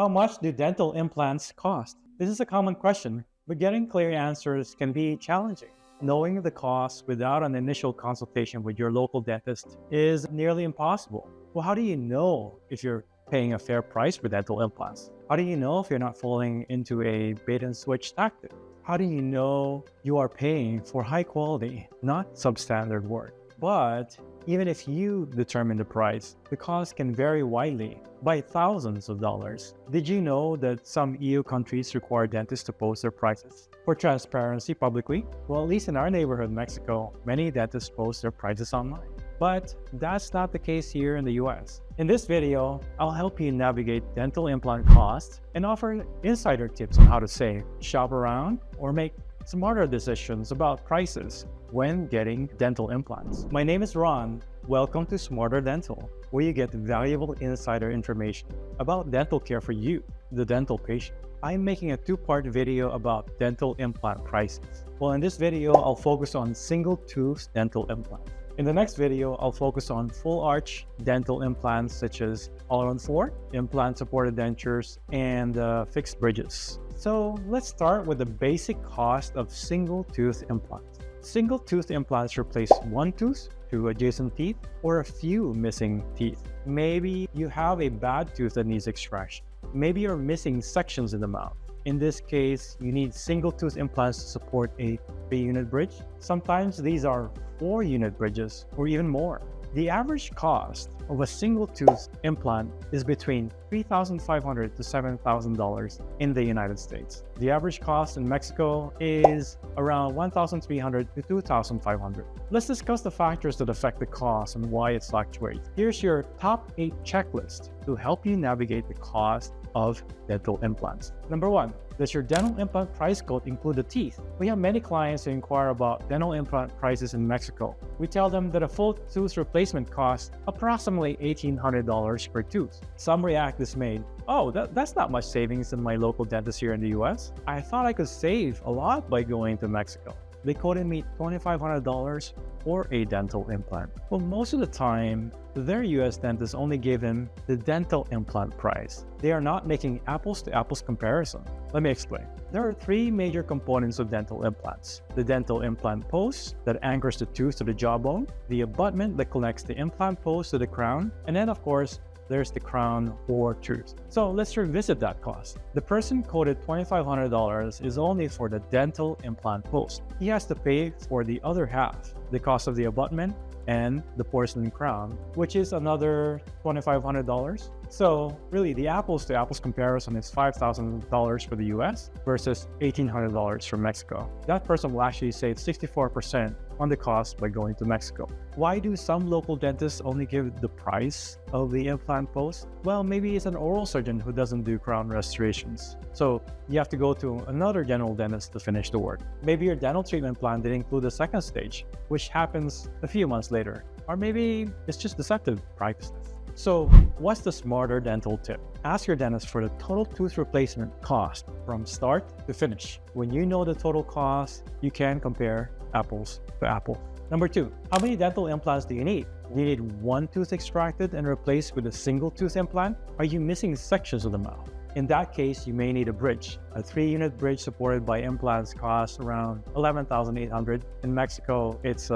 How much do dental implants cost? This is a common question, but getting clear answers can be challenging. Knowing the cost without an initial consultation with your local dentist is nearly impossible. Well, how do you know if you're paying a fair price for dental implants? How do you know if you're not falling into a bait and switch tactic? How do you know you are paying for high quality, not substandard work? But even if you determine the price, the cost can vary widely by thousands of dollars. Did you know that some EU countries require dentists to post their prices for transparency publicly? Well, at least in our neighborhood, Mexico, many dentists post their prices online. But that's not the case here in the US. In this video, I'll help you navigate dental implant costs and offer insider tips on how to save, shop around, or make smarter decisions about prices when getting dental implants. My name is Ron. Welcome to Smarter Dental, where you get valuable insider information about dental care for you, the dental patient. I'm making a two-part video about dental implant prices. Well, in this video, I'll focus on single-tooth dental implants. In the next video, I'll focus on full-arch dental implants such as all-on-4, implant-supported dentures, and fixed bridges. So let's start with the basic cost of single-tooth implants. Single-tooth implants replace one tooth, two adjacent teeth, or a few missing teeth. Maybe you have a bad tooth that needs extraction. Maybe you're missing sections in the mouth. In this case, you need single-tooth implants to support a 3-unit bridge. Sometimes these are 4-unit bridges or even more. The average cost of a single-tooth implant is between $3,500 to $7,000 in the United States. The average cost in Mexico is around $1,300 to $2,500. Let's discuss the factors that affect the cost and why it fluctuates. Here's your top 8 checklist to help you navigate the cost of dental implants. Number 1, does your dental implant price code include the teeth? We have many clients who inquire about dental implant prices in Mexico. We tell them that a full tooth replacement costs approximately $1,800 per tooth. Some react dismayed. Oh, that's not much savings in my local dentist here in the US. I thought I could save a lot by going to Mexico. They quoted me $2,500 for a dental implant. Well, most of the time, their US dentist only gave them the dental implant price. They are not making apples-to-apples comparison. Let me explain. There are 3 major components of dental implants: the dental implant post that anchors the tooth to the jawbone, the abutment that connects the implant post to the crown, and then, of course, there's the crown or tooth. So let's revisit that cost. The person quoted $2,500 is only for the dental implant post. He has to pay for the other half, the cost of the abutment and the porcelain crown, which is another $2,500. So really, the apples-to-apples comparison is $5,000 for the US versus $1,800 for Mexico. That person will actually save 64% on the cost by going to Mexico. Why do some local dentists only give the price of the implant post? Well, maybe it's an oral surgeon who doesn't do crown restorations. So you have to go to another general dentist to finish the work. Maybe your dental treatment plan didn't include the second stage, which happens a few months later. Or maybe it's just deceptive practices. So what's the smarter dental tip? Ask your dentist for the total tooth replacement cost from start to finish. When you know the total cost, you can compare apples to apples. Number 2, how many dental implants do you need? Do you need one tooth extracted and replaced with a single tooth implant? Are you missing sections of the mouth? In that case, you may need a bridge. A 3-unit bridge supported by implants costs around $11,800. In Mexico, it's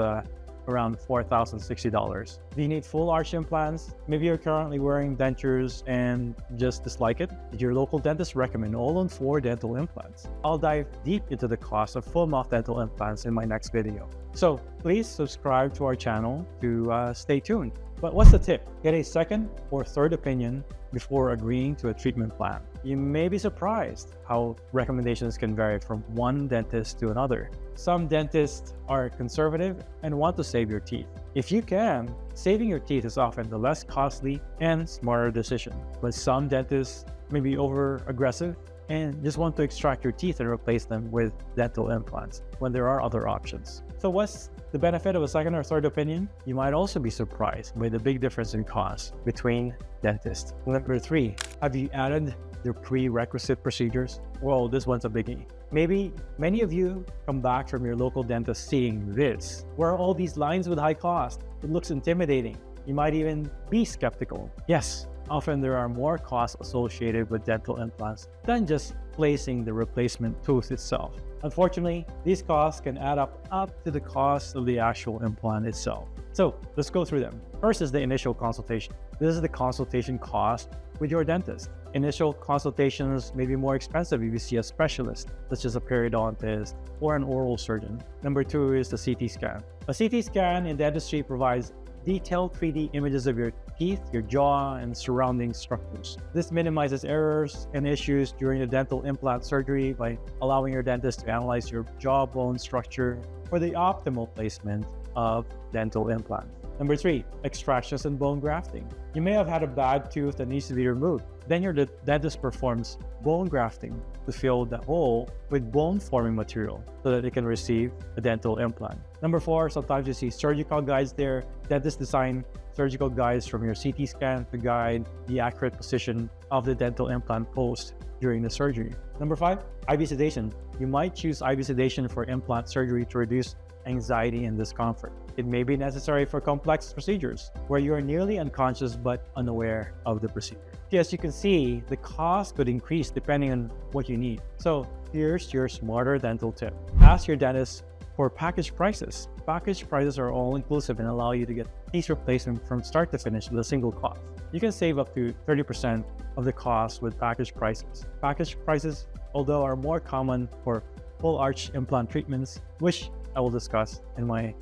around $4,060. Do you need full arch implants? Maybe you're currently wearing dentures and just dislike it. Did your local dentist recommend all-on-4 dental implants? I'll dive deep into the cost of full mouth dental implants in my next video. So please subscribe to our channel to stay tuned. But what's the tip? Get a second or third opinion before agreeing to a treatment plan. You may be surprised how recommendations can vary from one dentist to another. Some dentists are conservative and want to save your teeth. If you can, saving your teeth is often the less costly and smarter decision. But some dentists may be over-aggressive and just want to extract your teeth and replace them with dental implants when there are other options. So what's the benefit of a second or third opinion? You might also be surprised by the big difference in cost between dentists. Number 3, have you added their pre-requisite procedures? Whoa, this one's a biggie. Maybe many of you come back from your local dentist seeing this. Where are all these lines with high cost? It looks intimidating. You might even be skeptical. Yes, Often there are more costs associated with dental implants than just placing the replacement tooth itself. Unfortunately, these costs can add up to the cost of the actual implant itself. So let's go through them. First is the initial consultation. This is the consultation cost with your dentist. Initial consultations may be more expensive if you see a specialist, such as a periodontist or an oral surgeon. Number 2 is the CT scan. A CT scan in dentistry provides detailed 3D images of your teeth, your jaw, and surrounding structures. This minimizes errors and issues during the dental implant surgery by allowing your dentist to analyze your jawbone structure for the optimal placement of dental implants. Number 3, extractions and bone grafting. You may have had a bad tooth that needs to be removed. Then your dentist performs bone grafting to fill the hole with bone-forming material so that it can receive a dental implant. Number 4, sometimes you see surgical guides there. Dentists design surgical guides from your CT scan to guide the accurate position of the dental implant post during the surgery. Number 5, IV sedation. You might choose IV sedation for implant surgery to reduce anxiety and discomfort. It may be necessary for complex procedures where you are nearly unconscious but unaware of the procedure. As you can see, the cost could increase depending on what you need. So here's your smarter dental tip. Ask your dentist for package prices. Package prices are all-inclusive and allow you to get teeth replacement from start to finish with a single cost. You can save up to 30% of the cost with package prices. Package prices, although, are more common for full arch implant treatments, which I will discuss in my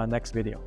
next video.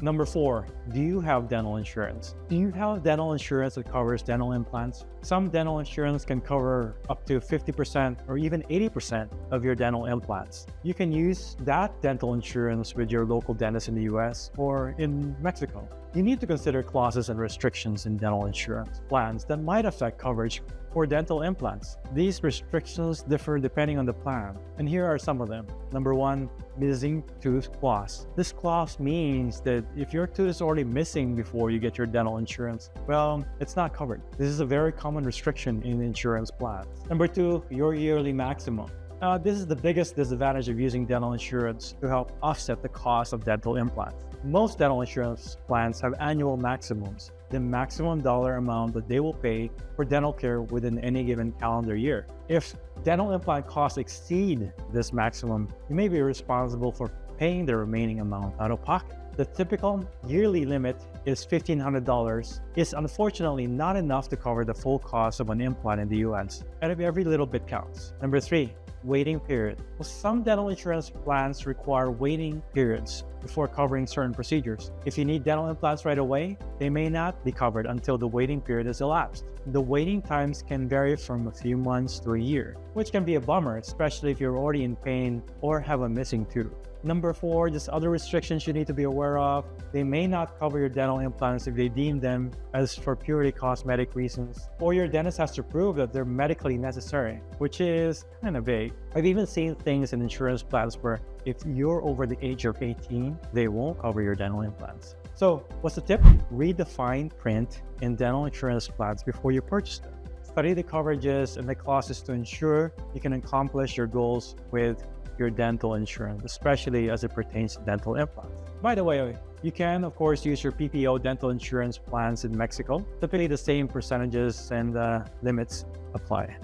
Number 4, do you have dental insurance? Do you have dental insurance that covers dental implants? Some dental insurance can cover up to 50% or even 80% of your dental implants. You can use that dental insurance with your local dentist in the US or in Mexico. You need to consider clauses and restrictions in dental insurance plans that might affect coverage for dental implants. These restrictions differ depending on the plan, and here are some of them. Number 1, missing tooth clause. This clause means that if your tooth is already missing before you get your dental insurance, well, it's not covered. This is a very common restriction in insurance plans. Number 2, your yearly maximum. This is the biggest disadvantage of using dental insurance to help offset the cost of dental implants. Most dental insurance plans have annual maximums, the maximum dollar amount that they will pay for dental care within any given calendar year. If dental implant costs exceed this maximum, you may be responsible for paying the remaining amount out of pocket. The typical yearly limit is $1,500. It's unfortunately not enough to cover the full cost of an implant in the US, and every little bit counts. Number 3, waiting period. Well, some dental insurance plans require waiting periods before covering certain procedures. If you need dental implants right away, they may not be covered until the waiting period has elapsed. The waiting times can vary from a few months to a year, which can be a bummer, especially if you're already in pain or have a missing tooth. Number 4, just other restrictions you need to be aware of. They may not cover your dental implants if they deem them as for purely cosmetic reasons, or your dentist has to prove that they're medically necessary, which is kind of vague. I've even seen things in insurance plans where if you're over the age of 18, they won't cover your dental implants. So what's the tip? Read the fine print in dental insurance plans before you purchase them. Study the coverages and the clauses to ensure you can accomplish your goals with your dental insurance, especially as it pertains to dental implants. By the way, you can, of course, use your PPO dental insurance plans in Mexico. Typically, the same percentages and limits apply.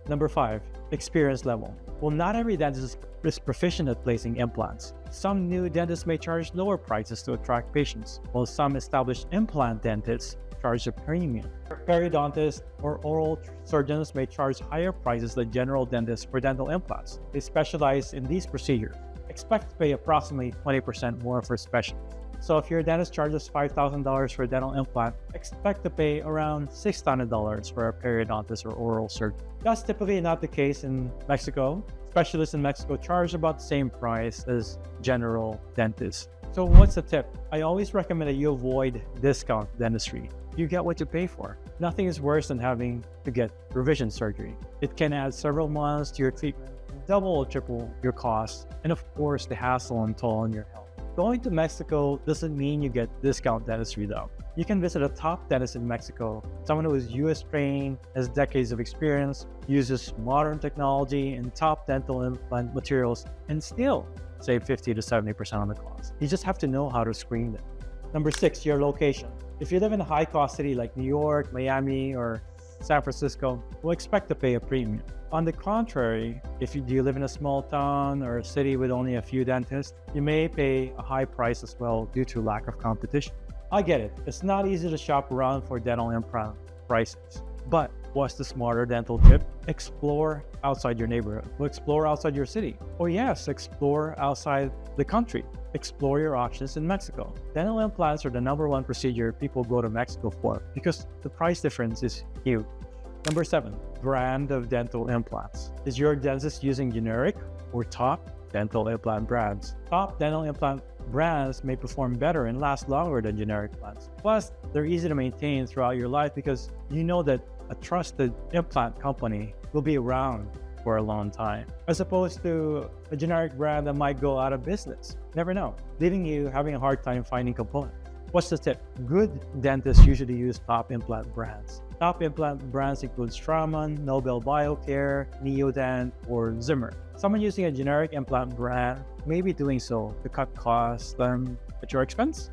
Number 5, experience level. Well, not every dentist is proficient at placing implants. Some new dentists may charge lower prices to attract patients, while some established implant dentists charge a premium. Periodontists or oral surgeons may charge higher prices than general dentists for dental implants. They specialize in these procedures. Expect to pay approximately 20% more for specialists. So if your dentist charges $5,000 for a dental implant, expect to pay around $600 for a periodontist or oral surgeon. That's typically not the case in Mexico. Specialists in Mexico charge about the same price as general dentists. So what's the tip? I always recommend that you avoid discount dentistry. You get what you pay for. Nothing is worse than having to get revision surgery. It can add several months to your treatment, double or triple your costs, and of course the hassle and toll on your health. Going to Mexico doesn't mean you get discount dentistry though. You can visit a top dentist in Mexico, someone who is US trained, has decades of experience, uses modern technology and top dental implant materials, and still save 50 to 70% on the cost. You just have to know how to screen them. Number 6, your location. If you live in a high-cost city like New York, Miami, or San Francisco, we'll expect to pay a premium. On the contrary, if you live in a small town or a city with only a few dentists, you may pay a high price as well due to lack of competition. I get it. It's not easy to shop around for dental implant prices. But what's the smarter dental tip? Explore outside your neighborhood. Or explore outside your city. Or yes, explore outside the country. Explore your options in Mexico. Dental implants are the #1 procedure people go to Mexico for because the price difference is huge. Number 7, brand of dental implants. Is your dentist using generic or top dental implant brands? Top dental implant brands may perform better and last longer than generic plans. Plus, they're easy to maintain throughout your life because you know that a trusted implant company will be around for a long time, as opposed to a generic brand that might go out of business. Never know, leaving you having a hard time finding components. What's the tip? Good dentists usually use top implant brands. Top implant brands include Straumann, Nobel Biocare, Neodent, or Zimmer. Someone using a generic implant brand may be doing so to cut costs at your expense.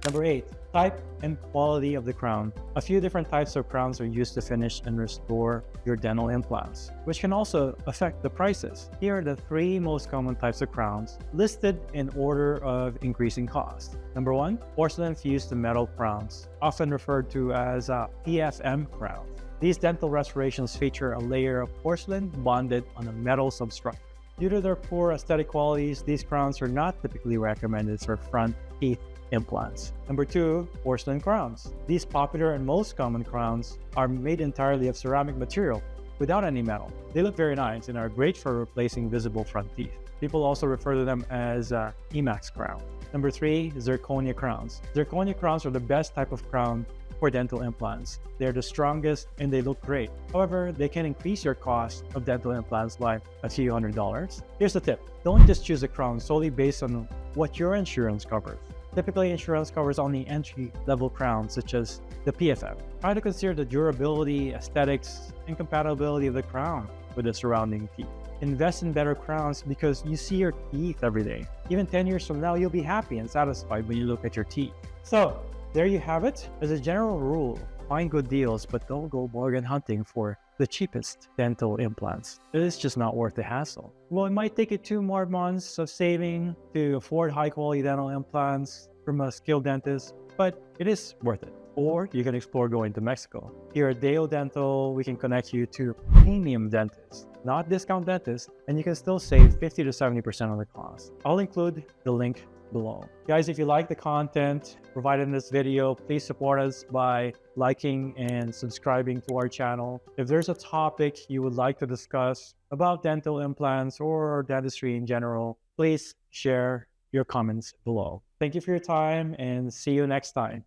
Number 8, type and quality of the crown. A few different types of crowns are used to finish and restore your dental implants, which can also affect the prices. Here are the 3 most common types of crowns listed in order of increasing cost. Number 1, porcelain fused to metal crowns, often referred to as PFM crowns. These dental restorations feature a layer of porcelain bonded on a metal substrate. Due to their poor aesthetic qualities, these crowns are not typically recommended for front teeth implants. Number 2, porcelain crowns. These popular and most common crowns are made entirely of ceramic material without any metal. They look very nice and are great for replacing visible front teeth. People also refer to them as Emax crown. Number 3, zirconia crowns. Zirconia crowns are the best type of crown for dental implants. They're the strongest and they look great. However, they can increase your cost of dental implants by a few $100s. Here's the tip. Don't just choose a crown solely based on what your insurance covers. Typically, insurance covers only entry-level crowns such as the PFM. Try to consider the durability, aesthetics, and compatibility of the crown with the surrounding teeth. Invest in better crowns because you see your teeth every day. Even 10 years from now, you'll be happy and satisfied when you look at your teeth. So, there you have it. As a general rule, find good deals, but don't go bargain hunting for the cheapest dental implants. It is just not worth the hassle. Well, it might take you 2 more months of saving to afford high-quality dental implants from a skilled dentist, but it is worth it. Or you can explore going to Mexico. Here at Deo Dental, we can connect you to premium dentists, not discount dentists, and you can still save 50 to 70% on the cost. I'll include the link below. Guys, if you like the content provided in this video, please support us by liking and subscribing to our channel. If there's a topic you would like to discuss about dental implants or dentistry in general, please share your comments below. Thank you for your time and see you next time.